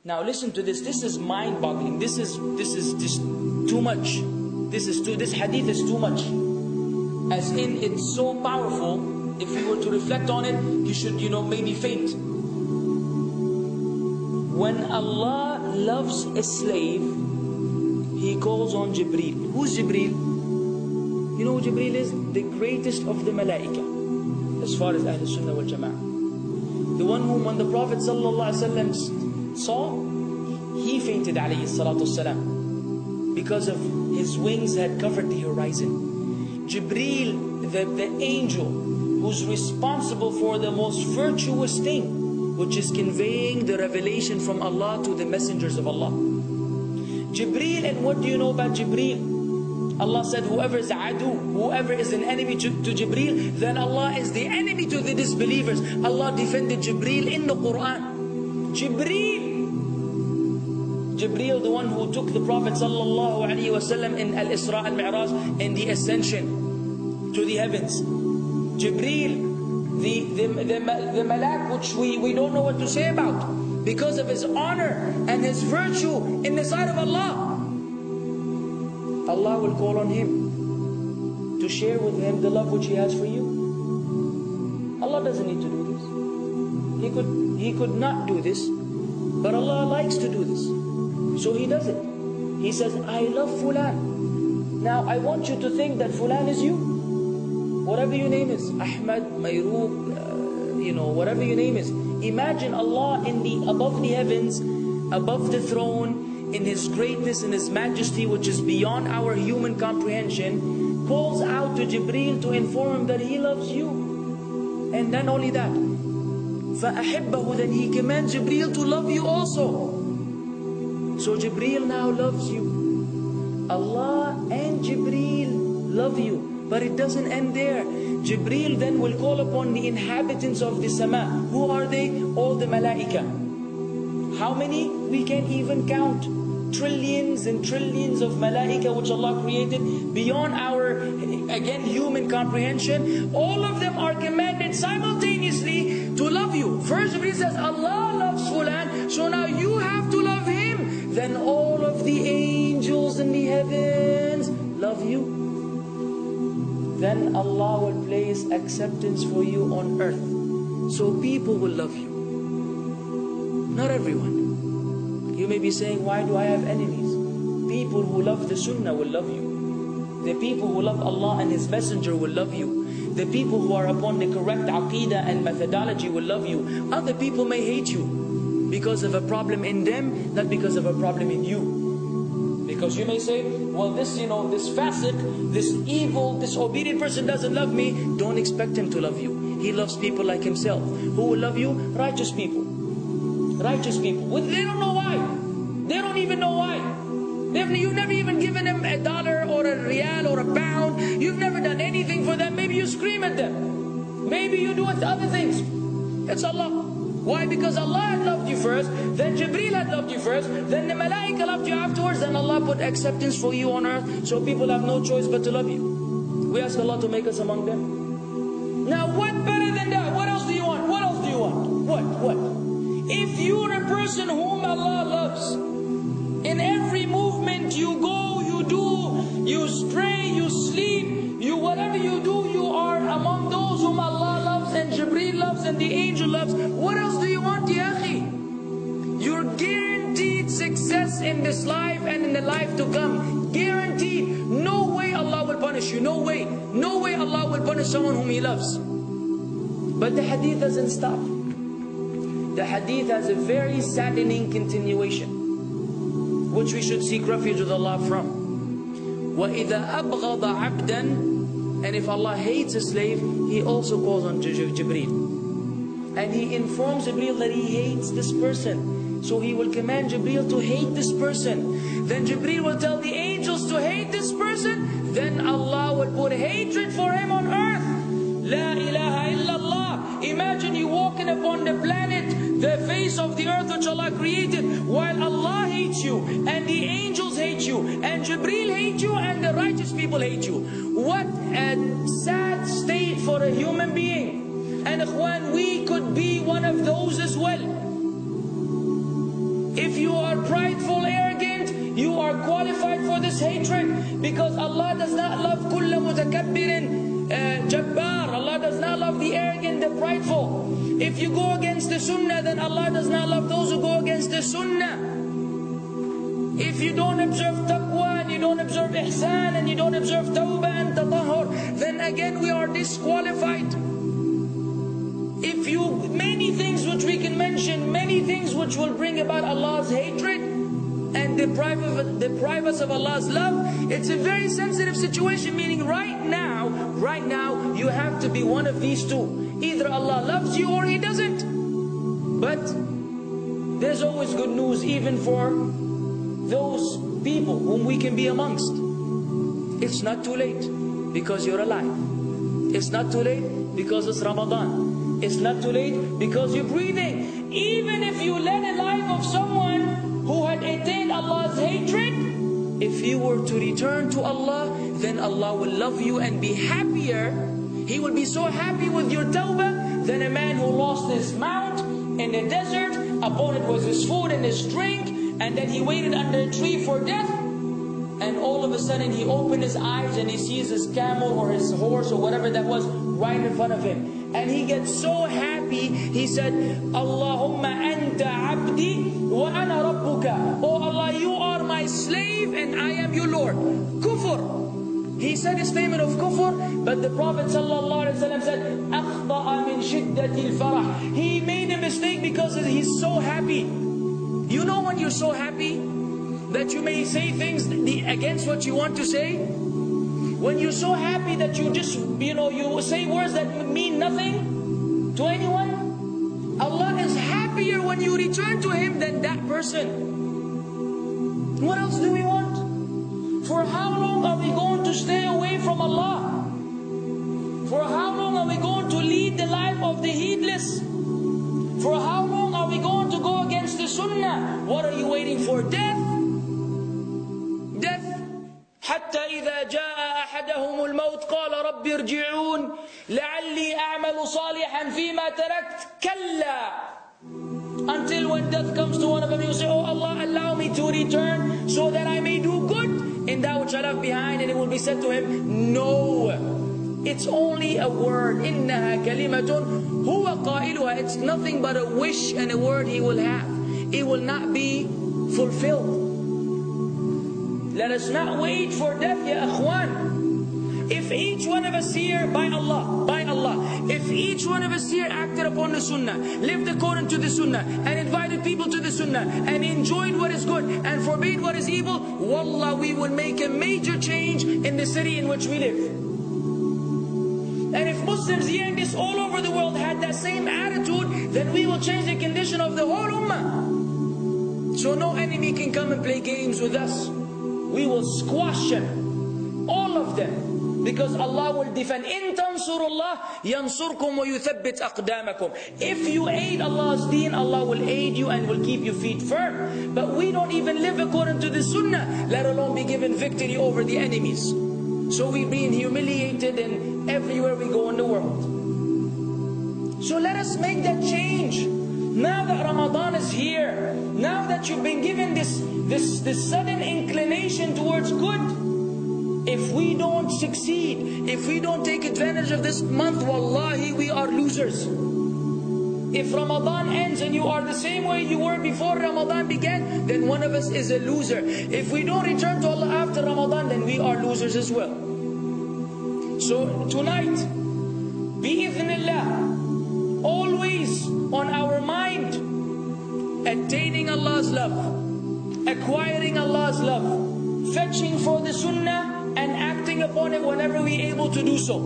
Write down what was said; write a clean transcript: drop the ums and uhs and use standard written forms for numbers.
Now listen to this. This is mind-boggling. This is just too much. This hadith is too much. As in, it's so powerful. If we were to reflect on it, you should, maybe faint. When Allah loves a slave, He calls on Jibreel. Who's Jibreel? You know who Jibreel is? The greatest of the malaika, as far as Ahl Sunnah wal Jama'ah. The one whom when the Prophet ﷺ saw, he fainted alayhi salatu wasalam, because of his wings had covered the horizon. Jibreel, the angel who's responsible for the most virtuous thing, which is conveying the revelation from Allah to the messengers of Allah. Jibreel, and what do you know about Jibreel? Allah said, whoever is adu, whoever is an enemy to Jibreel, then Allah is the enemy to the disbelievers. Allah defended Jibreel in the Quran. Jibreel, the one who took the Prophet ﷺ in Al-Isra al-Mi'raj, in the ascension to the heavens. Jibreel, the malak which we don't know what to say about, because of his honor and his virtue in the sight of Allah. Allah will call on him to share with him the love which He has for you. Allah doesn't need to do this. He could not do this, but Allah likes to do this, so He does it. He says, I love Fulan. Now I want you to think that Fulan is you. Whatever your name is, Ahmad, Mayrooq, whatever your name is. Imagine Allah above the heavens, above the throne, in His greatness and His majesty, which is beyond our human comprehension, calls out to Jibreel to inform him that He loves you. And then only that, فَأَحِبَّهُ, then He commands Jibreel to love you also. So Jibreel now loves you. Allah and Jibreel love you. But it doesn't end there. Jibreel then will call upon the inhabitants of the sama. Who are they? All the malaika. How many? We can't even count. Trillions and trillions of malaika which Allah created beyond our, again, human comprehension. All of them are commanded simultaneously to love you. First Jibreel says, Allah loves Fulan, so now you have to love him. Then all of the angels in the heavens love you. Then Allah will place acceptance for you on earth. So people will love you. Not everyone. You may be saying, why do I have enemies? People who love the Sunnah will love you. The people who love Allah and His Messenger will love you. The people who are upon the correct aqidah and methodology will love you. Other people may hate you because of a problem in them, not because of a problem in you. Because you may say, well, this fasiq, this evil, disobedient person doesn't love me. Don't expect him to love you. He loves people like himself. Who will love you? Righteous people. Righteous people. They don't know why. They don't even know why. You've never even given them $1 or a rial or a pound. You've never done anything for them. Maybe you scream at them. Maybe you do other things. It's Allah. Why? Because Allah had loved you first, then Jibreel had loved you first, then the malaika loved you afterwards, then Allah put acceptance for you on earth, so people have no choice but to love you. We ask Allah to make us among them. Now what better than that? What else do you want? What else do you want? What? If you're a person whom Allah loves, in every movement you go, you do, you stray, you sleep, whatever you do, you are among those whom Allah loves and Jibreel loves and the angel loves. What else do you want, ya akhi? You're guaranteed success in this life and in the life to come. Guaranteed. No way Allah will punish you. No way. No way Allah will punish someone whom He loves. But the hadith doesn't stop. The hadith has a very saddening continuation, which we should seek refuge with Allah from. وَإِذَا أَبْغَضَ عَبْدًا, and if Allah hates a slave, He also calls on Jibreel. And He informs Jibreel that He hates this person. So He will command Jibreel to hate this person. Then Jibreel will tell the angels to hate this person. Then Allah will put hatred for him on earth. La ilaha illallah. Imagine you walking upon the planet, the face of the earth which Allah created, while Allah hates you, and the angels hate you, and Jibreel hate you, and the righteous people hate you. What a sad state for a human being. And ikhwan, we could be one of those as well. If you are prideful, arrogant, you are qualified for this hatred, because Allah does not love kulla mutakabbirin jabbar. Allah does not love the arrogant, the prideful. If you go against the sunnah, then Allah does not love those who go against the sunnah. If you don't observe taqwa, and you don't observe ihsan, and you don't observe tawbah and tatahur, then again we are disqualified. If you, many things which we can mention, many things which will bring about Allah's hatred and deprive us of Allah's love. It's a very sensitive situation, meaning right now you have to be one of these two. Either Allah loves you or He doesn't. But there's always good news, even for those people whom we can be amongst. It's not too late because you're alive. It's not too late because it's Ramadan. It's not too late because you're breathing. Even if you led a life of someone who had attained Allah's hatred, if you were to return to Allah, then Allah will love you and be happier. He will be so happy with your tawbah than a man who lost his mount in the desert. Upon it was his food and his drink, and then he waited under a tree for death, and all of a sudden he opened his eyes and he sees his camel or his horse or whatever that was right in front of him, and he gets so happy. He said, Allahumma anta abdi wa ana rabbuka. Oh Allah, you are my slave and I am your Lord. Kufr. He said a statement of kufr, but the Prophet ﷺ said, أَخْضَأَ مِنْ شِدَّةِ الْفَرَحِ. He made a mistake because he's so happy. You know when you're so happy that you may say things against what you want to say? When you're so happy that you just, you say words that mean nothing to anyone? Allah is happier when you return to Him than that person. What else do we want? For how long are we going to stay away from Allah? For how long are we going to lead the life of the heedless? For how long are we going to go against the sunnah? What are you waiting for? Death? Death. حتى إذا جاء أحدهم الموت قال رب ارجعون لعلي أعمل صالحا فيما تركت كلا. Until when death comes to one of them, you say, oh Allah, allow me to return so that I may do good in that which I left behind. And it will be said to him, no, it's only a word. إِنَّهَا كَلِمَةٌ هُوَ قَائِلُهَا. It's nothing but a wish and a word he will have. It will not be fulfilled. Let us not wait for death, ya akhwan. If each one of us here, by Allah, if each one of us here acted upon the sunnah, lived according to the sunnah, and invited people to the sunnah, and enjoyed what is good, and forbade what is evil, wallah, we would make a major change in the city in which we live. And if Muslims hearing this all over the world had that same attitude, then we will change the condition of the whole ummah. So no enemy can come and play games with us. We will squash them, all of them. Because Allah will defend. إِن تَنْصُرُ اللَّهِ يَنْصُرْكُمْ وَيُثَبِّتْ أَقْدَامَكُمْ. If you aid Allah's deen, Allah will aid you and will keep your feet firm. But we don't even live according to the sunnah, let alone be given victory over the enemies. So we're being humiliated in everywhere we go in the world. So let us make that change. Now that Ramadan is here, now that you've been given this sudden inclination towards good, if we don't succeed, if we don't take advantage of this month, wallahi, we are losers. If Ramadan ends and you are the same way you were before Ramadan began, then one of us is a loser. If we don't return to Allah after Ramadan, then we are losers as well. So tonight, bi'idhnillah, always on our mind, attaining Allah's love, acquiring Allah's love, fetching for the sunnah, and acting upon it whenever we're able to do so.